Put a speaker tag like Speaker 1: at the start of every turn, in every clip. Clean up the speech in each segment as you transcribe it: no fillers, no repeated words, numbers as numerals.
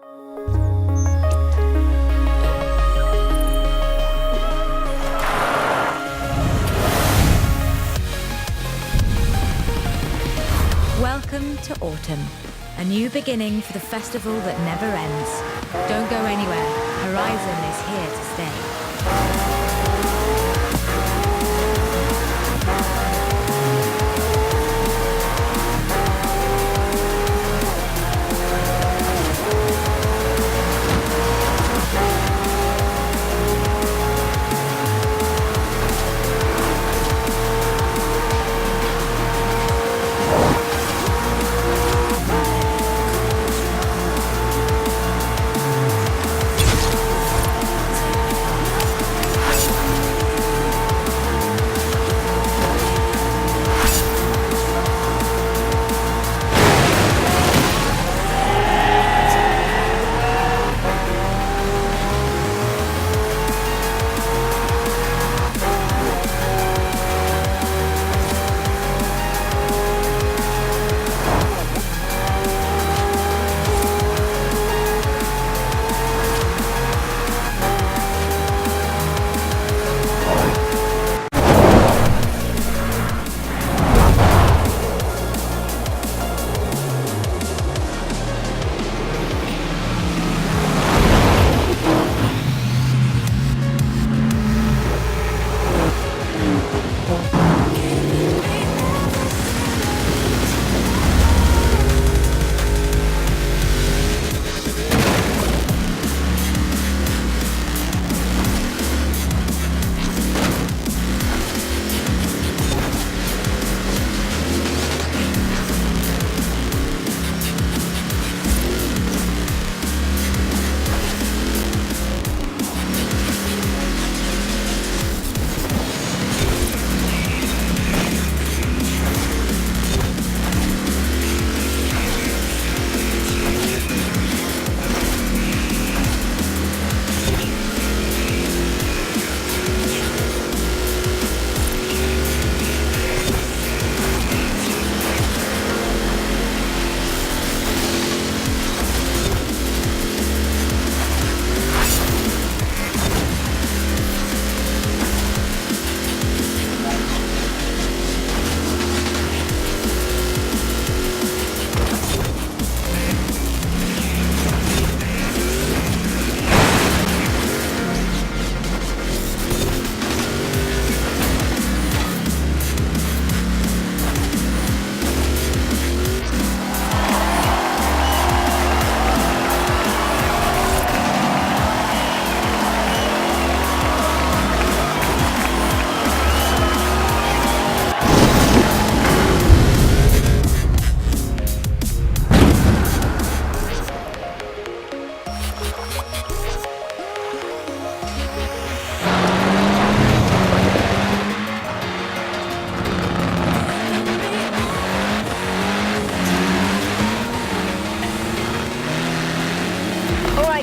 Speaker 1: Welcome to autumn, a new beginning for the festival that never ends. Don't go anywhere, Horizon is here to stay.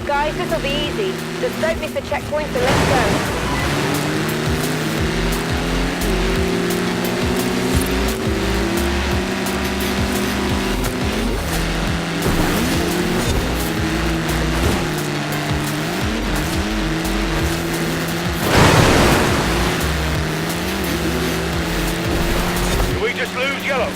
Speaker 2: Guys, this'll be easy. Just don't miss the checkpoint, so let's go.
Speaker 3: Did we just lose yellow?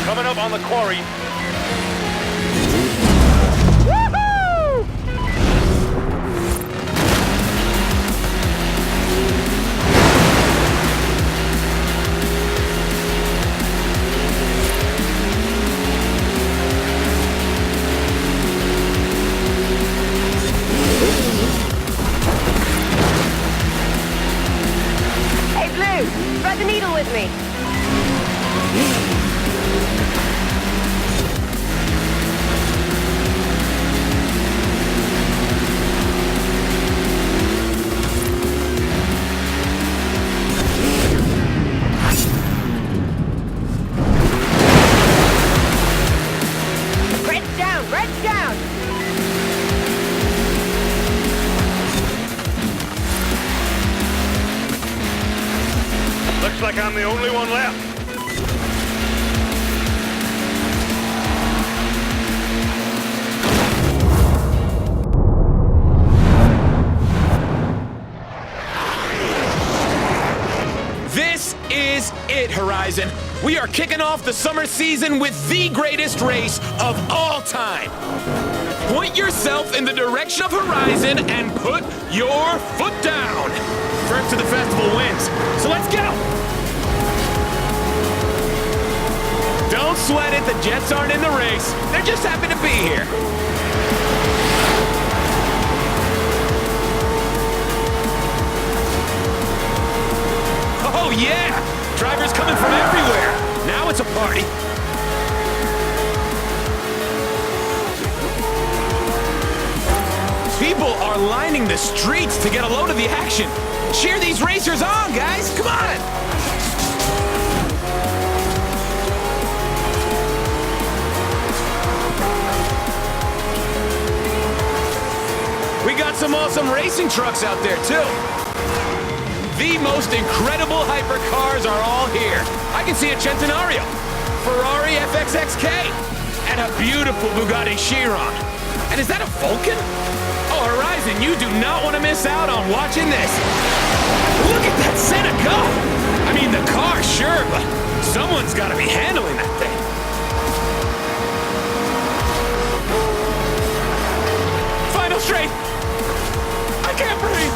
Speaker 3: Coming up on the quarry.
Speaker 2: Woohoo! Hey, Blue, thread the needle with me.
Speaker 3: like I'm the only one left.
Speaker 4: This is it, Horizon. We are kicking off the summer season with the greatest race of all time. Point yourself in the direction of Horizon and put your foot down. First to the festival wins, so let's go. Don't sweat it, the Jets aren't in the race. They just happen to be here. Oh yeah! Drivers coming from everywhere. Now it's a party. People are lining the streets to get a load of the action. Cheer these racers on, guys! Come on! We got some awesome racing trucks out there, too. The most incredible hypercars are all here. I can see a Centenario, Ferrari FXXK, and a beautiful Bugatti Chiron. And is that a Vulcan? Oh, Horizon, you do not want to miss out on watching this. Look at that Senna go! I mean, the car, sure, but someone's got to be handling that thing. Final straight. I can't breathe.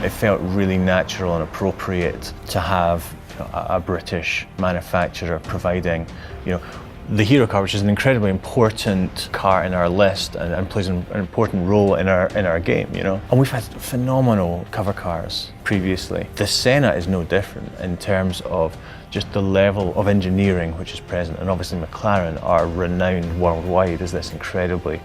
Speaker 5: It felt really natural and appropriate to have a British manufacturer providing, the hero car, which is an incredibly important car in our list and plays an important role in our game, And we've had phenomenal cover cars previously. The Senna is no different in terms of just the level of engineering which is present, and obviously McLaren are renowned worldwide as this incredibly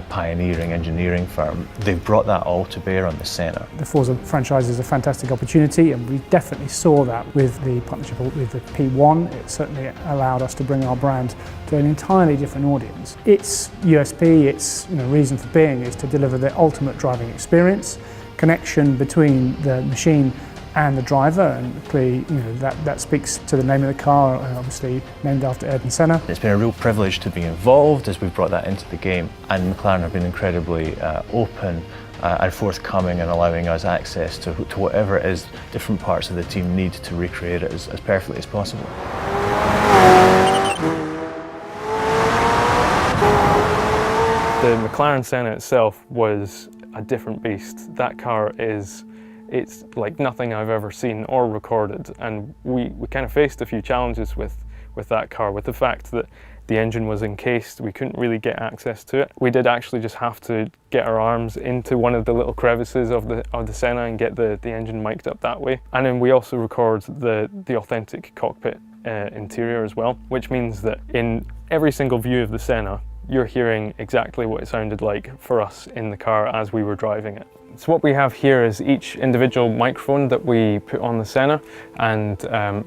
Speaker 5: pioneering engineering firm. They've brought that all to bear on the Senna.
Speaker 6: The Forza franchise is a fantastic opportunity, and we definitely saw that with the partnership with the P1. It certainly allowed us to bring our brand to an entirely different audience. Its USP, its reason for being, is to deliver the ultimate driving experience, connection between the machine and the driver, and clearly that speaks to the name of the car, obviously named after Ayrton Senna.
Speaker 5: It's been a real privilege to be involved as we've brought that into the game, and McLaren have been incredibly open and forthcoming and allowing us access to whatever it is different parts of the team need to recreate it as perfectly as possible.
Speaker 7: The McLaren Senna itself was a different beast. That car it's like nothing I've ever seen or recorded, and we kind of faced a few challenges with that car, with the fact that the engine was encased. We couldn't really get access to it. We did actually just have to get our arms into one of the little crevices of the Senna and get the engine mic'd up that way. And then we also record the authentic cockpit interior as well, which means that in every single view of the Senna, you're hearing exactly what it sounded like for us in the car as we were driving it. So what we have here is each individual microphone that we put on the Senna, and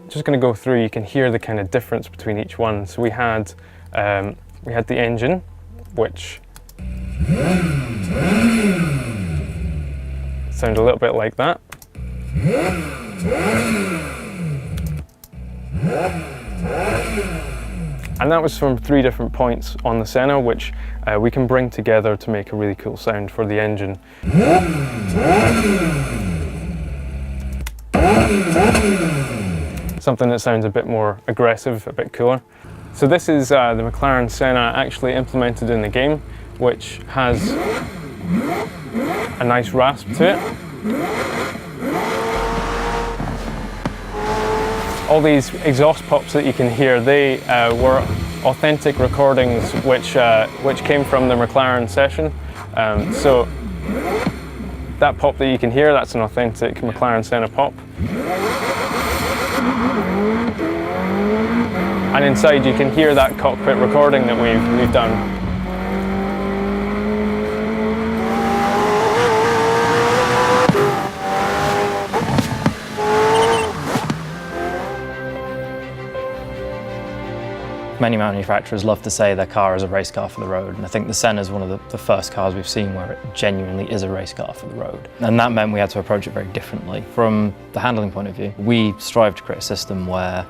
Speaker 7: just going to go through, you can hear the kind of difference between each one. So we had the engine, which sound a little bit like that. And that was from 3 different points on the Senna, which we can bring together to make a really cool sound for the engine. Something that sounds a bit more aggressive, a bit cooler. So this is the McLaren Senna actually implemented in the game, which has a nice rasp to it. All these exhaust pops that you can hear, they were authentic recordings which came from the McLaren session. So that pop that you can hear, that's an authentic McLaren Senna pop. And inside you can hear that cockpit recording that we've done.
Speaker 8: Many manufacturers love to say their car is a race car for the road, and I think the Senna is one of the first cars we've seen where it genuinely is a race car for the road. And that meant we had to approach it very differently. From the handling point of view, we strive to create a system where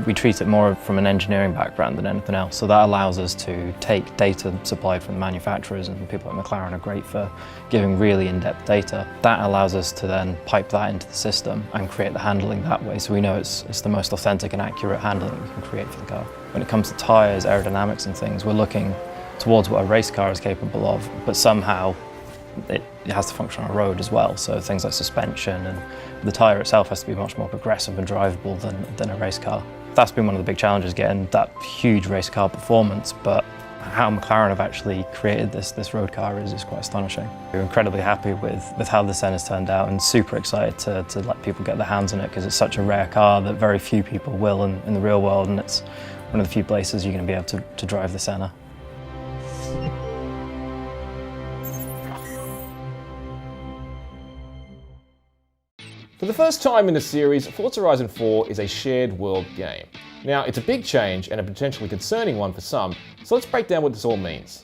Speaker 8: we treat it more from an engineering background than anything else. So that allows us to take data supplied from the manufacturers, and people like McLaren are great for giving really in-depth data. That allows us to then pipe that into the system and create the handling that way, so we know it's the most authentic and accurate handling we can create for the car. When it comes to tyres, aerodynamics and things, we're looking towards what a race car is capable of, but somehow it has to function on a road as well. So things like suspension and the tyre itself has to be much more progressive and drivable than a race car. That's been one of the big challenges, getting that huge race car performance, but how McLaren have actually created this road car is quite astonishing. We're incredibly happy with how the Senna's turned out, and super excited to let people get their hands on it, because it's such a rare car that very few people will in the real world, and it's one of the few places you're going to be able to drive the Senna.
Speaker 9: For the first time in the series, Forza Horizon 4 is a shared world game. Now, it's a big change and a potentially concerning one for some, so let's break down what this all means.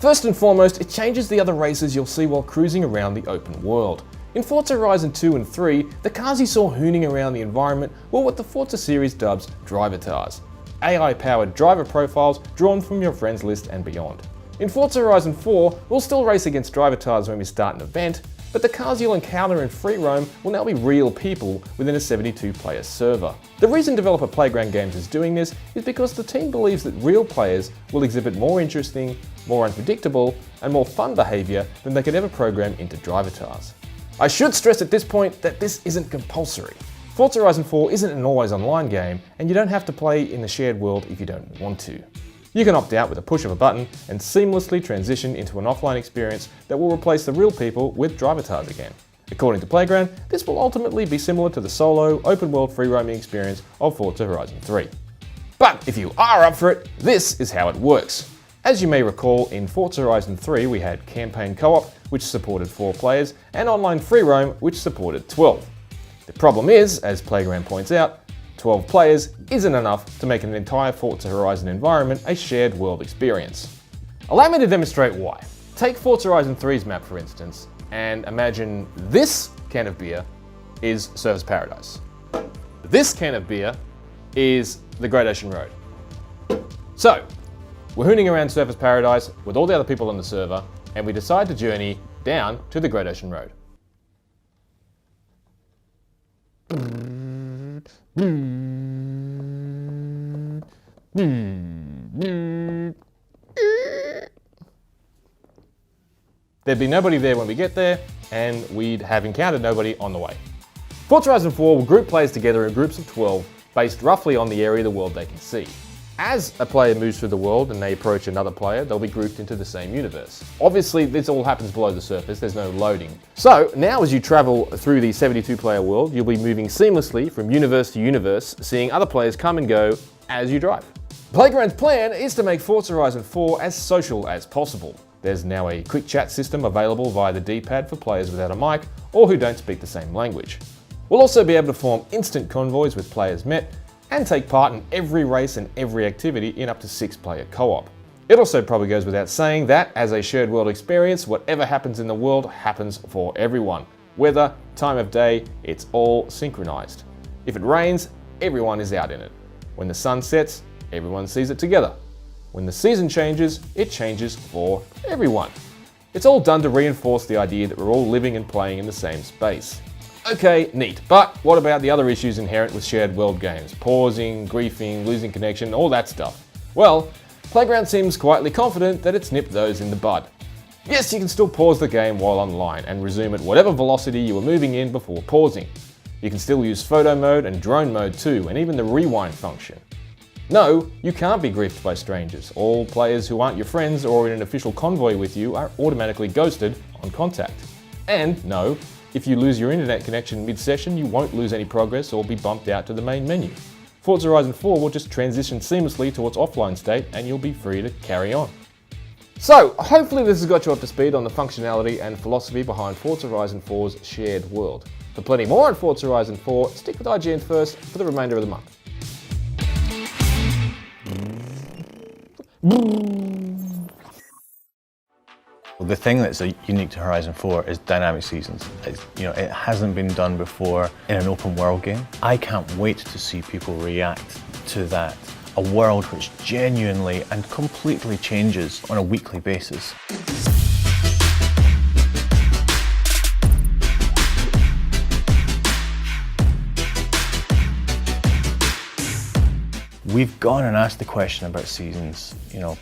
Speaker 9: First and foremost, it changes the other races you'll see while cruising around the open world. In Forza Horizon 2 and 3, the cars you saw hooning around the environment were what the Forza series dubs drivatars, AI-powered driver profiles drawn from your friends list and beyond. In Forza Horizon 4, we'll still race against drivatars when we start an event, but the cars you'll encounter in free roam will now be real people within a 72-player server. The reason developer Playground Games is doing this is because the team believes that real players will exhibit more interesting, more unpredictable, and more fun behaviour than they could ever program into drivatars. I should stress at this point that this isn't compulsory. Forza Horizon 4 isn't an always online game, and you don't have to play in the shared world if you don't want to. You can opt out with a push of a button and seamlessly transition into an offline experience that will replace the real people with drivatars again. According to Playground, this will ultimately be similar to the solo, open world free roaming experience of Forza Horizon 3. But if you are up for it, this is how it works. As you may recall, in Forza Horizon 3 we had campaign co-op, which supported 4 players, and online free roam, which supported 12. The problem is, as Playground points out, 12 players isn't enough to make an entire Forza Horizon environment a shared world experience. Allow me to demonstrate why. Take Forza Horizon 3's map for instance, and imagine this can of beer is Surfers Paradise. This can of beer is the Great Ocean Road. So, we're hooning around Surfers Paradise with all the other people on the server, and we decide to journey down to the Great Ocean Road. There'd be nobody there when we get there, and we'd have encountered nobody on the way. Forza Horizon 4 will group players together in groups of 12, based roughly on the area of the world they can see. As a player moves through the world and they approach another player, they'll be grouped into the same universe. Obviously, this all happens below the surface, there's no loading. So, now as you travel through the 72-player world, you'll be moving seamlessly from universe to universe, seeing other players come and go as you drive. Playground's plan is to make Forza Horizon 4 as social as possible. There's now a quick chat system available via the D-pad for players without a mic or who don't speak the same language. We'll also be able to form instant convoys with players met, and take part in every race and every activity in up to 6-player co-op. It also probably goes without saying that, as a shared world experience, whatever happens in the world happens for everyone. Weather, time of day, it's all synchronized. If it rains, everyone is out in it. When the sun sets, everyone sees it together. When the season changes, it changes for everyone. It's all done to reinforce the idea that we're all living and playing in the same space. Okay, neat, but what about the other issues inherent with shared world games? Pausing, griefing, losing connection, all that stuff. Well, Playground seems quietly confident that it's nipped those in the bud. Yes, you can still pause the game while online and resume at whatever velocity you were moving in before pausing. You can still use photo mode and drone mode too, and even the rewind function. No, you can't be griefed by strangers. All players who aren't your friends or in an official convoy with you are automatically ghosted on contact. And no, if you lose your internet connection mid-session, you won't lose any progress or be bumped out to the main menu. Forza Horizon 4 will just transition seamlessly to its offline state and you'll be free to carry on. So, hopefully this has got you up to speed on the functionality and philosophy behind Forza Horizon 4's shared world. For plenty more on Forza Horizon 4, stick with IGN first for the remainder of the month.
Speaker 5: Well, the thing that's unique to Horizon 4 is dynamic seasons. It hasn't been done before in an open world game. I can't wait to see people react to that. A world which genuinely and completely changes on a weekly basis. We've gone and asked the question about seasons,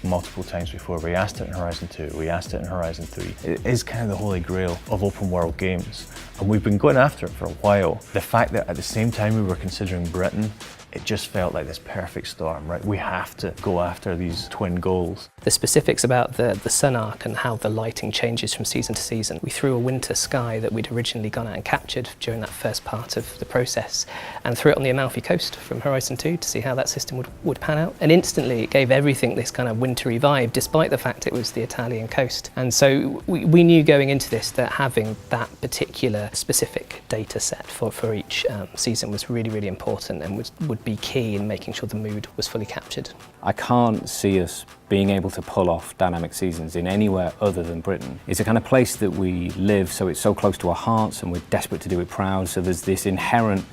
Speaker 5: multiple times before. We asked it in Horizon 2, we asked it in Horizon 3. It is kind of the holy grail of open world games, and we've been going after it for a while. The fact that at the same time we were considering Britain, it just felt like this perfect storm, right? We have to go after these twin goals.
Speaker 10: The specifics about the sun arc and how the lighting changes from season to season. We threw a winter sky that we'd originally gone out and captured during that first part of the process and threw it on the Amalfi Coast from Horizon 2 to see how that system would pan out. And instantly it gave everything this kind of wintry vibe, despite the fact it was the Italian coast. And so we knew going into this that having that particular specific data set for each season was really, really important and would be key in making sure the mood was fully captured.
Speaker 11: I can't see us being able to pull off dynamic seasons in anywhere other than Britain. It's a kind of place that we live, so it's so close to our hearts and we're desperate to do it proud, so there's this inherent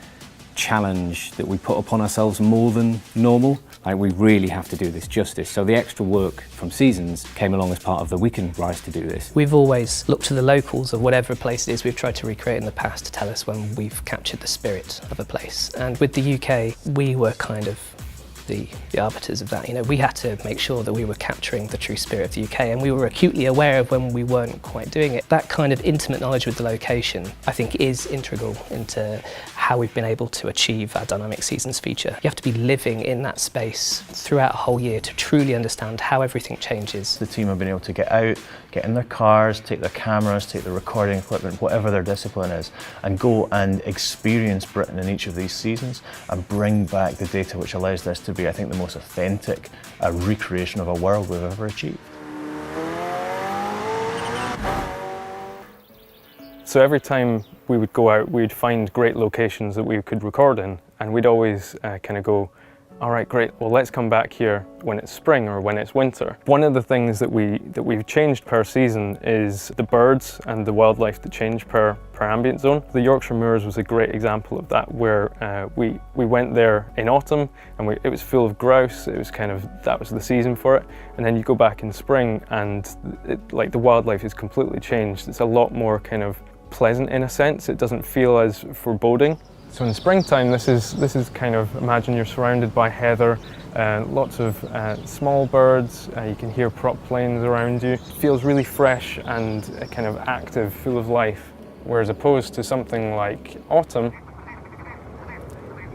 Speaker 11: challenge that we put upon ourselves more than normal. Like, we really have to do this justice. So the extra work from seasons came along as part of the we can rise to do this.
Speaker 10: We've always looked to the locals of whatever place it is we've tried to recreate in the past to tell us when we've captured the spirit of a place. And with the UK, we were kind of the arbiters of that. We had to make sure that we were capturing the true spirit of the UK, and we were acutely aware of when we weren't quite doing it. That kind of intimate knowledge with the location, I think, is integral into how we've been able to achieve our dynamic seasons feature. You have to be living in that space throughout a whole year to truly understand how everything changes.
Speaker 5: The team have been able to get out, get in their cars, take their cameras, take their recording equipment, whatever their discipline is, and go and experience Britain in each of these seasons and bring back the data which allows this to be, I think, the most authentic recreation of a world we've ever achieved.
Speaker 7: So every time we would go out, we'd find great locations that we could record in, and we'd always kind of go, all right, great, well, let's come back here when it's spring or when it's winter. One of the things that we've changed per season is the birds and the wildlife that change per ambient zone. The Yorkshire Moors was a great example of that, where we went there in autumn and it was full of grouse. It was that was the season for it. And then you go back in spring and the wildlife is completely changed. It's a lot more kind of pleasant in a sense. It doesn't feel as foreboding. So in springtime, this is kind of, imagine you're surrounded by heather, lots of small birds, you can hear prop planes around you. It feels really fresh and kind of active, full of life. Whereas opposed to something like autumn,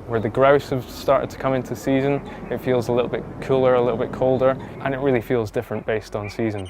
Speaker 7: where the grouse have started to come into season, it feels a little bit cooler, a little bit colder, and it really feels different based on season.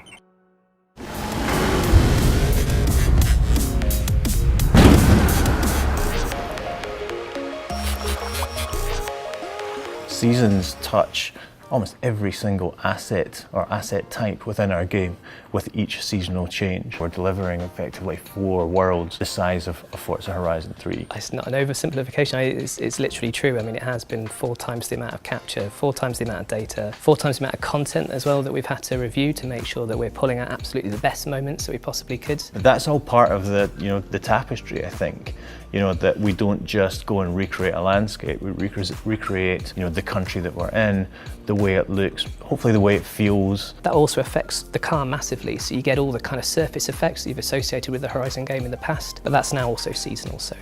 Speaker 5: Seasons touch almost every single asset or asset type within our game with each seasonal change. We're delivering effectively 4 worlds the size of Forza Horizon 3.
Speaker 10: It's not an oversimplification, it's literally true. I mean, it has been 4 times the amount of capture, 4 times the amount of data, 4 times the amount of content as well that we've had to review to make sure that we're pulling out absolutely the best moments that we possibly could.
Speaker 5: That's all part of the tapestry, I think. That we don't just go and recreate a landscape, we recreate the country that we're in, the way it looks, hopefully the way it feels.
Speaker 10: That also affects the car massively, so you get all the kind of surface effects that you've associated with the Horizon game in the past, but that's now also seasonal. So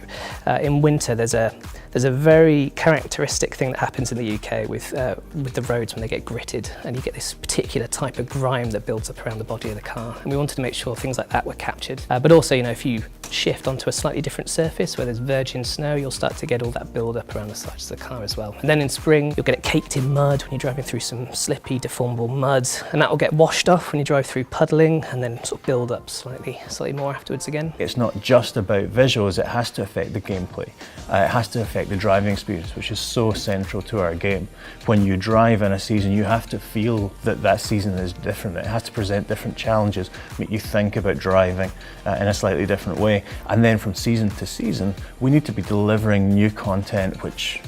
Speaker 10: in winter there's a very characteristic thing that happens in the UK with the roads when they get gritted, and you get this particular type of grime that builds up around the body of the car, and we wanted to make sure things like that were captured. But also, if you shift onto a slightly different surface where there's virgin snow, you'll start to get all that build up around the sides of the car as well. And then in spring, you'll get it caked in mud when you're driving through some slippy, deformable mud, and that will get washed off when you drive through puddling and then sort of build up slightly more afterwards again.
Speaker 5: It's not just about visuals, it has to affect the gameplay. It has to affect the driving experience, which is so central to our game. When you drive in a season, you have to feel that that season is different. It has to present different challenges, make you think about driving in a slightly different way. And then from season to season, we need to be delivering new content which,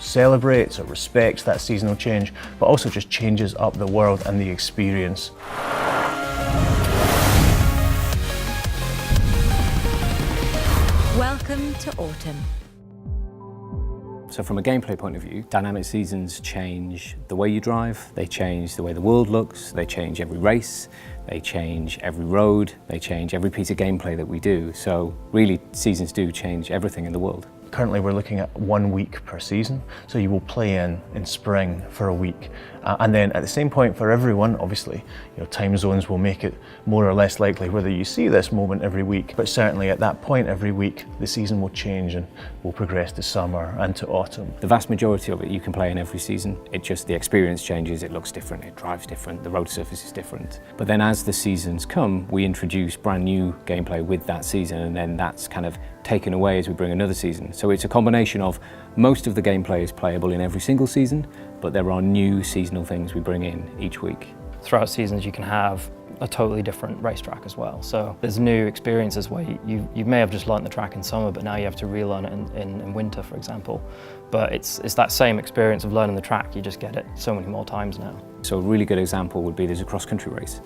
Speaker 5: celebrates or respects that seasonal change, but also just changes up the world and the experience.
Speaker 1: Welcome to autumn.
Speaker 11: So from a gameplay point of view, dynamic seasons change the way you drive, they change the way the world looks, they change every race, they change every road, they change every piece of gameplay that we do. So really, seasons do change everything in the world.
Speaker 5: Currently we're looking at 1 week per season, so you will play in spring for a week. And then at the same point for everyone, obviously, time zones will make it more or less likely whether you see this moment every week, but certainly at that point every week the season will change and will progress to summer and to autumn.
Speaker 11: The vast majority of it you can play in every season. It just, the experience changes, it looks different, it drives different, the road surface is different. But then as the seasons come, we introduce brand new gameplay with that season, and then that's kind of taken away as we bring another season. So it's a combination of most of the gameplay is playable in every single season, but there are new seasonal things we bring in each week.
Speaker 8: Throughout seasons you can have a totally different racetrack as well. So there's new experiences where you may have just learnt the track in summer, but now you have to relearn it in winter, for example. But it's that same experience of learning the track, you just get it so many more times now.
Speaker 11: So a really good example would be there's a cross-country race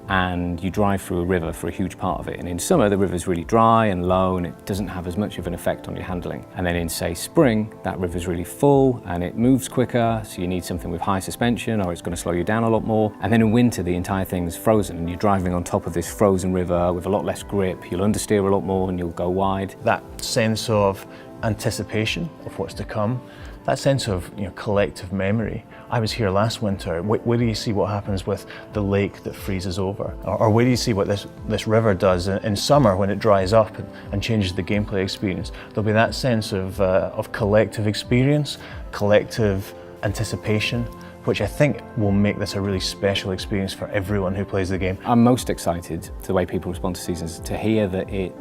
Speaker 11: and you drive through a river for a huge part of it. And in summer, the river's really dry and low and it doesn't have as much of an effect on your handling. And then in, say, spring, that river's really full and it moves quicker, so you need something with high suspension or it's going to slow you down a lot more. And then in winter, the entire thing's frozen and you're driving on top of this frozen river with a lot less grip. You'll understeer a lot more and you'll go wide.
Speaker 5: That sense of anticipation of what's to come, that sense of collective memory. I was here last winter. Where do you see what happens with the lake that freezes over? Or where do you see what this river does in summer when it dries up and changes the gameplay experience? There'll be that sense of collective experience, collective anticipation, which I think will make this a really special experience for everyone who plays the game.
Speaker 11: I'm most excited, the way people respond to seasons, to hear that it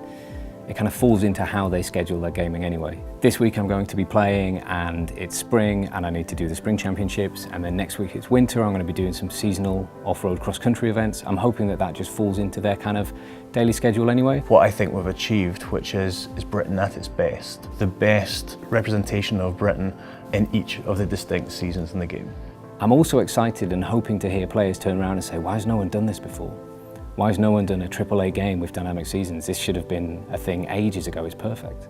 Speaker 11: kind of falls into how they schedule their gaming anyway. This week I'm going to be playing and it's spring and I need to do the spring championships, and then next week it's winter, I'm going to be doing some seasonal off-road cross-country events. I'm hoping that just falls into their kind of daily schedule anyway.
Speaker 5: What I think we've achieved, which is Britain at its best. The best representation of Britain in each of the distinct seasons in the game.
Speaker 11: I'm also excited and hoping to hear players turn around and say, why has no one done this before? Why has no one done a AAA game with dynamic seasons? This should have been a thing ages ago, it's perfect.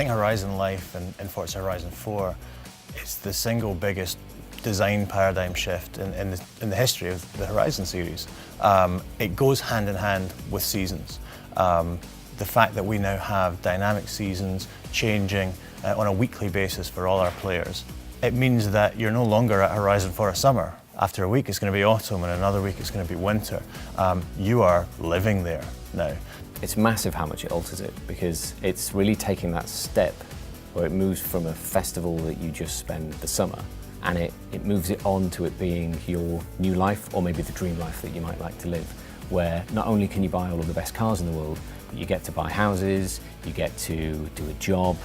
Speaker 5: think Horizon Life and Forza Horizon 4 is the single biggest design paradigm shift in the history of the Horizon series. It goes hand in hand with seasons. The fact that we now have dynamic seasons changing on a weekly basis for all our players, it means that you're no longer at Horizon for a summer. After a week it's going to be autumn and another week it's going to be winter. You are living there now.
Speaker 11: It's massive how much it alters it, because it's really taking that step where it moves from a festival that you just spend the summer, and it moves it on to it being your new life, or maybe the dream life that you might like to live, where not only can you buy all of the best cars in the world, but you get to buy houses, you get to do a job,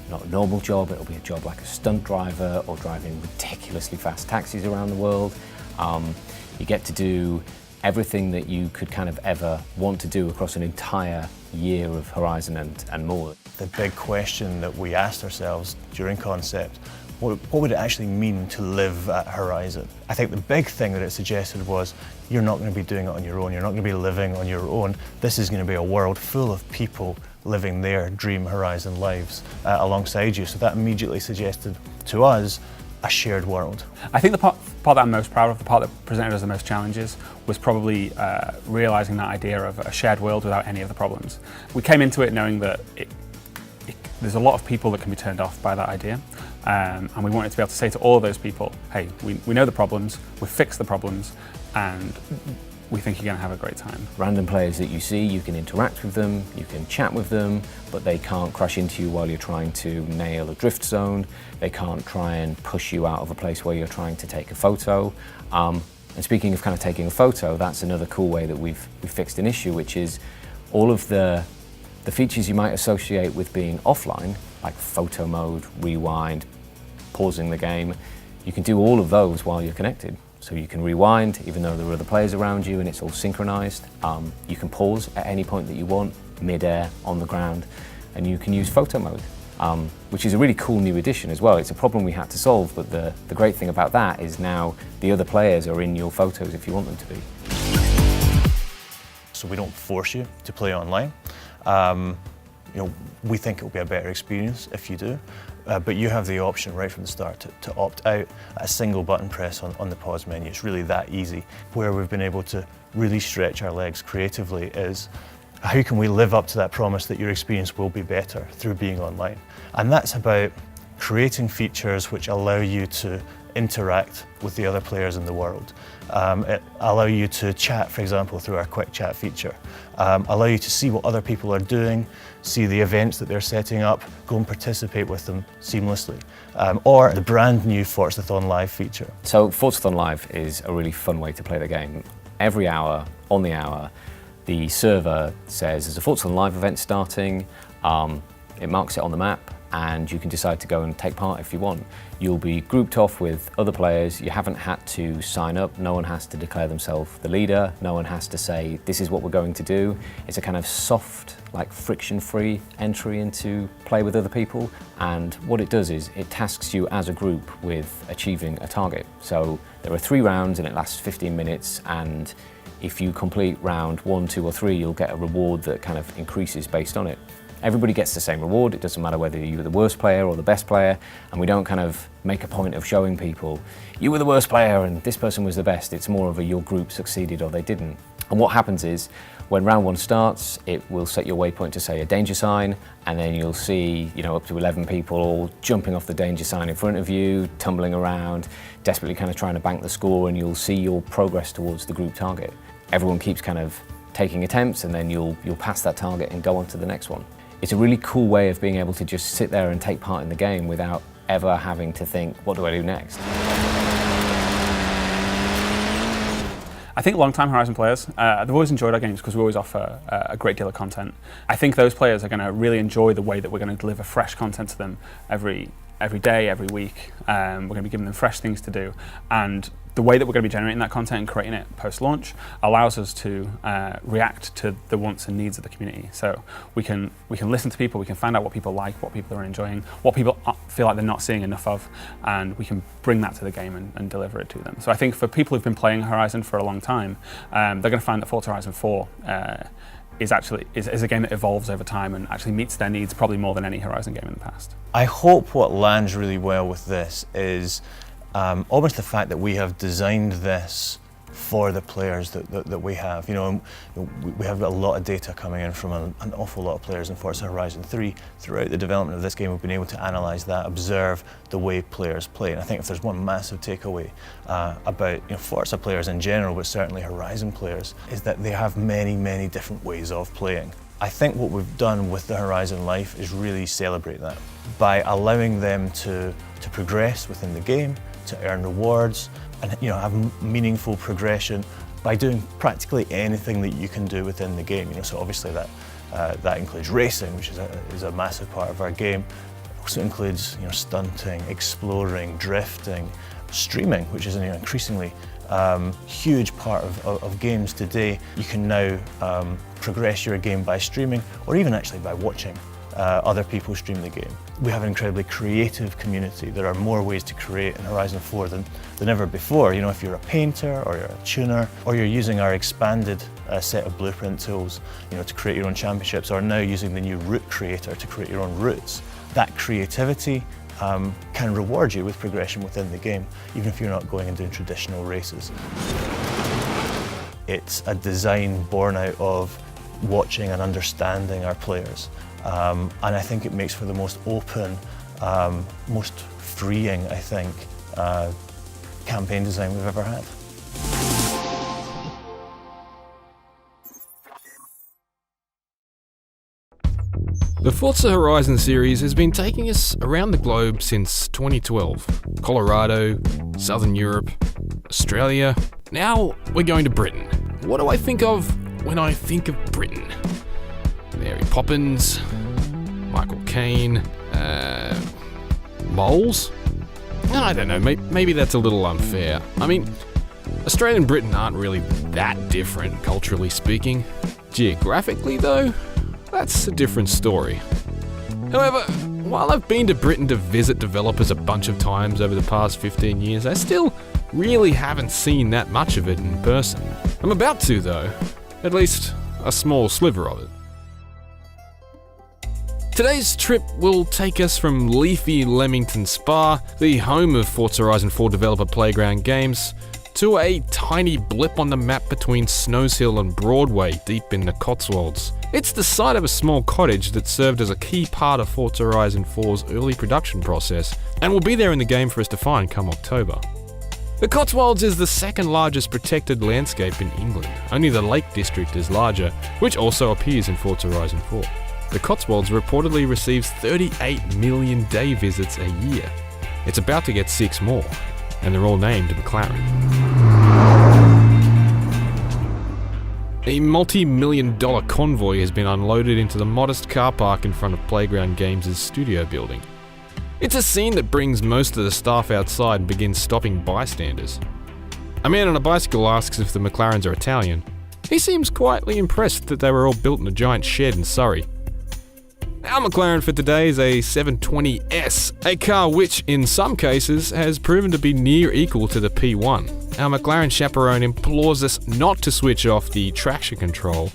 Speaker 11: not a normal job, it'll be a job like a stunt driver or driving ridiculously fast taxis around the world. You get to do everything that you could kind of ever want to do across an entire year of Horizon and more.
Speaker 5: The big question that we asked ourselves during concept, what would it actually mean to live at Horizon? I think the big thing that it suggested was, you're not going to be doing it on your own, you're not going to be living on your own. This is going to be a world full of people living their dream Horizon lives alongside you. So that immediately suggested to us a shared world.
Speaker 12: I think the part that I'm most proud of, the part that presented us the most challenges, was probably realising that idea of a shared world without any of the problems. We came into it knowing that there's a lot of people that can be turned off by that idea, and we wanted to be able to say to all of those people, hey, we know the problems, we've fixed the problems, and we think you're going to have a great time.
Speaker 11: Random players that you see, you can interact with them, you can chat with them, but they can't crash into you while you're trying to nail a drift zone. They can't try and push you out of a place where you're trying to take a photo. And speaking of kind of taking a photo, that's another cool way that we've fixed an issue, which is all of the features you might associate with being offline, like photo mode, rewind, pausing the game, you can do all of those while you're connected. So you can rewind even though there are other players around you and it's all synchronized. You can pause at any point that you want, mid-air, on the ground, and you can use photo mode, which is a really cool new addition as well. It's a problem we had to solve, but the great thing about that is now the other players are in your photos if you want them to be.
Speaker 5: So we don't force you to play online. We think it will be a better experience if you do, but you have the option right from the start to opt out at a single button press on the pause menu. It's really that easy. Where we've been able to really stretch our legs creatively is, how can we live up to that promise that your experience will be better through being online? And that's about creating features which allow you to interact with the other players in the world. It allow you to chat, for example, through our quick chat feature. Allow you to see what other people are doing, see the events that they're setting up, go and participate with them seamlessly. Or the brand new Forzathon Live feature.
Speaker 11: So Forzathon Live is a really fun way to play the game. Every hour, on the hour, the server says there's a Forzathon Live event starting, it marks it on the map, and you can decide to go and take part if you want. You'll be grouped off with other players. You haven't had to sign up. No one has to declare themselves the leader. No one has to say, this is what we're going to do. It's a kind of soft, like friction-free entry into play with other people. And what it does is it tasks you as a group with achieving a target. So there are 3 rounds and it lasts 15 minutes. And if you complete round 1, 2, or 3, you'll get a reward that kind of increases based on it. Everybody gets the same reward. It doesn't matter whether you're the worst player or the best player, and we don't kind of make a point of showing people, you were the worst player and this person was the best. It's more of a your group succeeded or they didn't. And what happens is, when round 1 starts, it will set your waypoint to say a danger sign, and then you'll see, up to 11 people all jumping off the danger sign in front of you, tumbling around, desperately kind of trying to bank the score, and you'll see your progress towards the group target. Everyone keeps kind of taking attempts, and then you'll pass that target and go on to the next one. It's a really cool way of being able to just sit there and take part in the game without ever having to think, what do I do next?
Speaker 12: I think long-time Horizon players, they've always enjoyed our games because we always offer a great deal of content. I think those players are going to really enjoy the way that we're going to deliver fresh content to them every day, every week. We're going to be giving them fresh things to do, and the way that we're going to be generating that content and creating it post-launch allows us to react to the wants and needs of the community. So we can listen to people, we can find out what people like, what people are enjoying, what people feel like they're not seeing enough of, and we can bring that to the game and deliver it to them. So I think for people who've been playing Horizon for a long time, they're going to find that Forza Horizon 4 is a game that evolves over time and actually meets their needs probably more than any Horizon game in the past.
Speaker 5: I hope what lands really well with this is almost the fact that we have designed this for the players that we have. You know, we have a lot of data coming in from an awful lot of players in Forza Horizon 3. Throughout the development of this game, we've been able to analyse that, observe the way players play. And I think if there's one massive takeaway about Forza players in general, but certainly Horizon players, is that they have many, many different ways of playing. I think what we've done with the Horizon Life is really celebrate that by allowing them to progress within the game, to earn rewards, and have meaningful progression by doing practically anything that you can do within the game. So obviously that includes racing, which is a massive part of our game. It also includes stunting, exploring, drifting, streaming, which is an increasingly huge part of games today. You can now progress your game by streaming, or even actually by watching other people stream the game. We have an incredibly creative community. There are more ways to create in Horizon 4 than ever before. If you're a painter, or you're a tuner, or you're using our expanded set of blueprint tools to create your own championships, or now using the new route creator to create your own routes. That creativity can reward you with progression within the game, even if you're not going and doing traditional races. It's a design born out of watching and understanding our players. And I think it makes for the most open, most freeing, I think, campaign design we've ever had.
Speaker 13: The Forza Horizon series has been taking us around the globe since 2012. Colorado, Southern Europe, Australia. Now we're going to Britain. What do I think of when I think of Britain? Mary Poppins, Michael Caine, moles? I don't know, maybe that's a little unfair. I mean, Australia and Britain aren't really that different, culturally speaking. Geographically, though, that's a different story. However, while I've been to Britain to visit developers a bunch of times over the past 15 years, I still really haven't seen that much of it in person. I'm about to, though. At least a small sliver of it. Today's trip will take us from leafy Leamington Spa, the home of Forza Horizon 4 developer Playground Games, to a tiny blip on the map between Snows Hill and Broadway, deep in the Cotswolds. It's the site of a small cottage that served as a key part of Forza Horizon 4's early production process, and will be there in the game for us to find come October. The Cotswolds is the second largest protected landscape in England. Only the Lake District is larger, which also appears in Forza Horizon 4. The Cotswolds reportedly receives 38 million day visits a year. It's about to get 6 more, and they're all named McLaren. A multi-million-dollar convoy has been unloaded into the modest car park in front of Playground Games' studio building. It's a scene that brings most of the staff outside and begins stopping bystanders. A man on a bicycle asks if the McLarens are Italian. He seems quietly impressed that they were all built in a giant shed in Surrey. Our McLaren for today is a 720S, a car which, in some cases, has proven to be near equal to the P1. Our McLaren chaperone implores us not to switch off the traction control.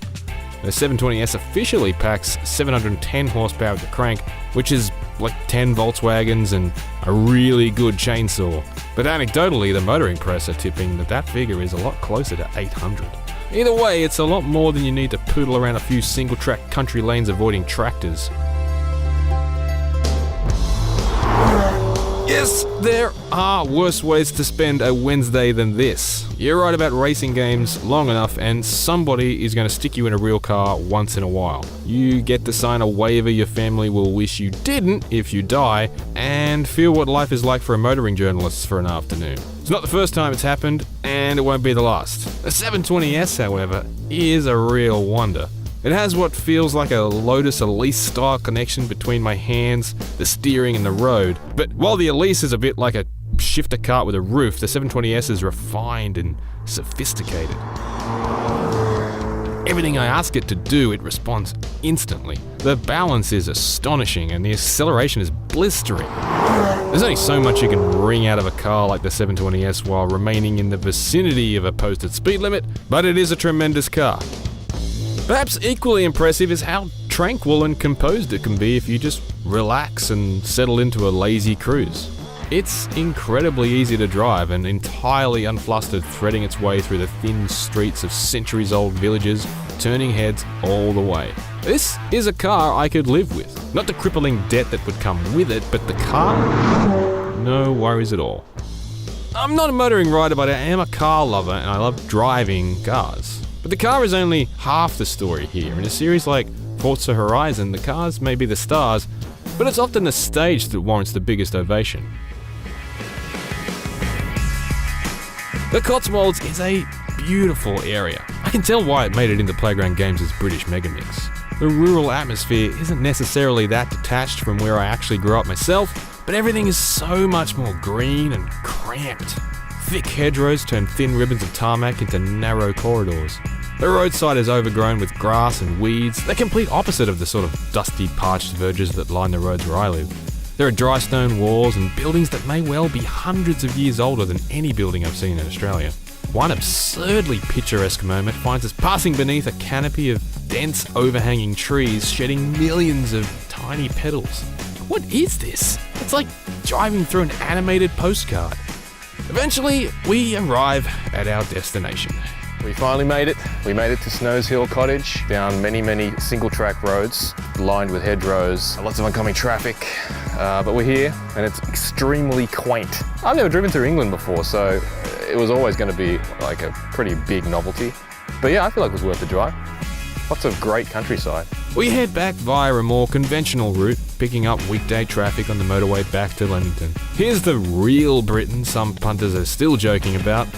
Speaker 13: The 720S officially packs 710 horsepower with the crank, which is like 10 Volkswagens and a really good chainsaw. But anecdotally, the motoring press are tipping that figure is a lot closer to 800. Either way, it's a lot more than you need to poodle around a few single-track country lanes avoiding tractors. Yes, there are worse ways to spend a Wednesday than this. You're right about racing games long enough and somebody is going to stick you in a real car once in a while. You get to sign a waiver your family will wish you didn't if you die, and feel what life is like for a motoring journalist for an afternoon. It's not the first time it's happened, and it won't be the last. The 720S, however, is a real wonder. It has what feels like a Lotus Elise style connection between my hands, the steering and the road. But while the Elise is a bit like a shifter cart with a roof, the 720S is refined and sophisticated. Everything I ask it to do, it responds instantly. The balance is astonishing and the acceleration is blistering. There's only so much you can wring out of a car like the 720S while remaining in the vicinity of a posted speed limit, but it is a tremendous car. Perhaps equally impressive is how tranquil and composed it can be if you just relax and settle into a lazy cruise. It's incredibly easy to drive and entirely unflustered, threading its way through the thin streets of centuries-old villages, turning heads all the way. This is a car I could live with. Not the crippling debt that would come with it, but the car? No worries at all. I'm not a motoring rider, but I am a car lover and I love driving cars. But the car is only half the story here. In a series like Forza Horizon, the cars may be the stars, but it's often the stage that warrants the biggest ovation. The Cotswolds is a beautiful area. I can tell why it made it into Playground Games' British Megamix. The rural atmosphere isn't necessarily that detached from where I actually grew up myself, but everything is so much more green and cramped. Thick hedgerows turn thin ribbons of tarmac into narrow corridors. The roadside is overgrown with grass and weeds, the complete opposite of the sort of dusty, parched verges that line the roads where I live. There are dry stone walls and buildings that may well be hundreds of years older than any building I've seen in Australia. One absurdly picturesque moment finds us passing beneath a canopy of dense, overhanging trees shedding millions of tiny petals. What is this? It's like driving through an animated postcard. Eventually, we arrive at our destination.
Speaker 9: We finally made it. We made it to Snows Hill Cottage, down many single track roads, lined with hedgerows, lots of oncoming traffic, but we're here and it's extremely quaint. I've never driven through England before, so it was always going to be like a pretty big novelty. But yeah, I feel like it was worth the drive. Lots of great countryside.
Speaker 13: We head back via a more conventional route, picking up weekday traffic on the motorway back to Leamington. Here's the real Britain some punters are still joking about.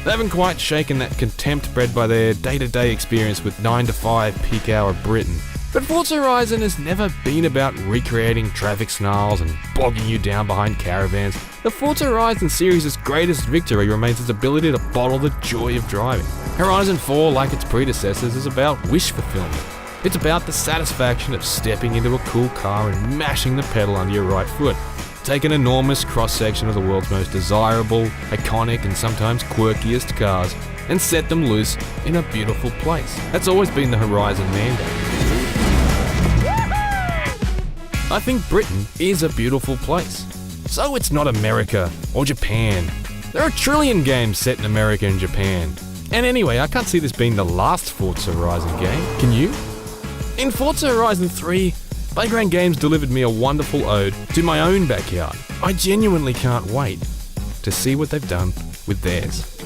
Speaker 13: They haven't quite shaken that contempt bred by their day-to-day experience with 9 to 5 peak hour Britain. But Forza Horizon has never been about recreating traffic snarls and bogging you down behind caravans. The Forza Horizon series' greatest victory remains its ability to bottle the joy of driving. Horizon 4, like its predecessors, is about wish fulfillment. It's about the satisfaction of stepping into a cool car and mashing the pedal under your right foot. Take an enormous cross-section of the world's most desirable, iconic and sometimes quirkiest cars and set them loose in a beautiful place. That's always been the Horizon mandate. I think Britain is a beautiful place. So it's not America or Japan. There are a trillion games set in America and Japan. And anyway, I can't see this being the last Forza Horizon game, can you? In Forza Horizon 3, Playground Games delivered me a wonderful ode to my own backyard. I genuinely can't wait to see what they've done with theirs.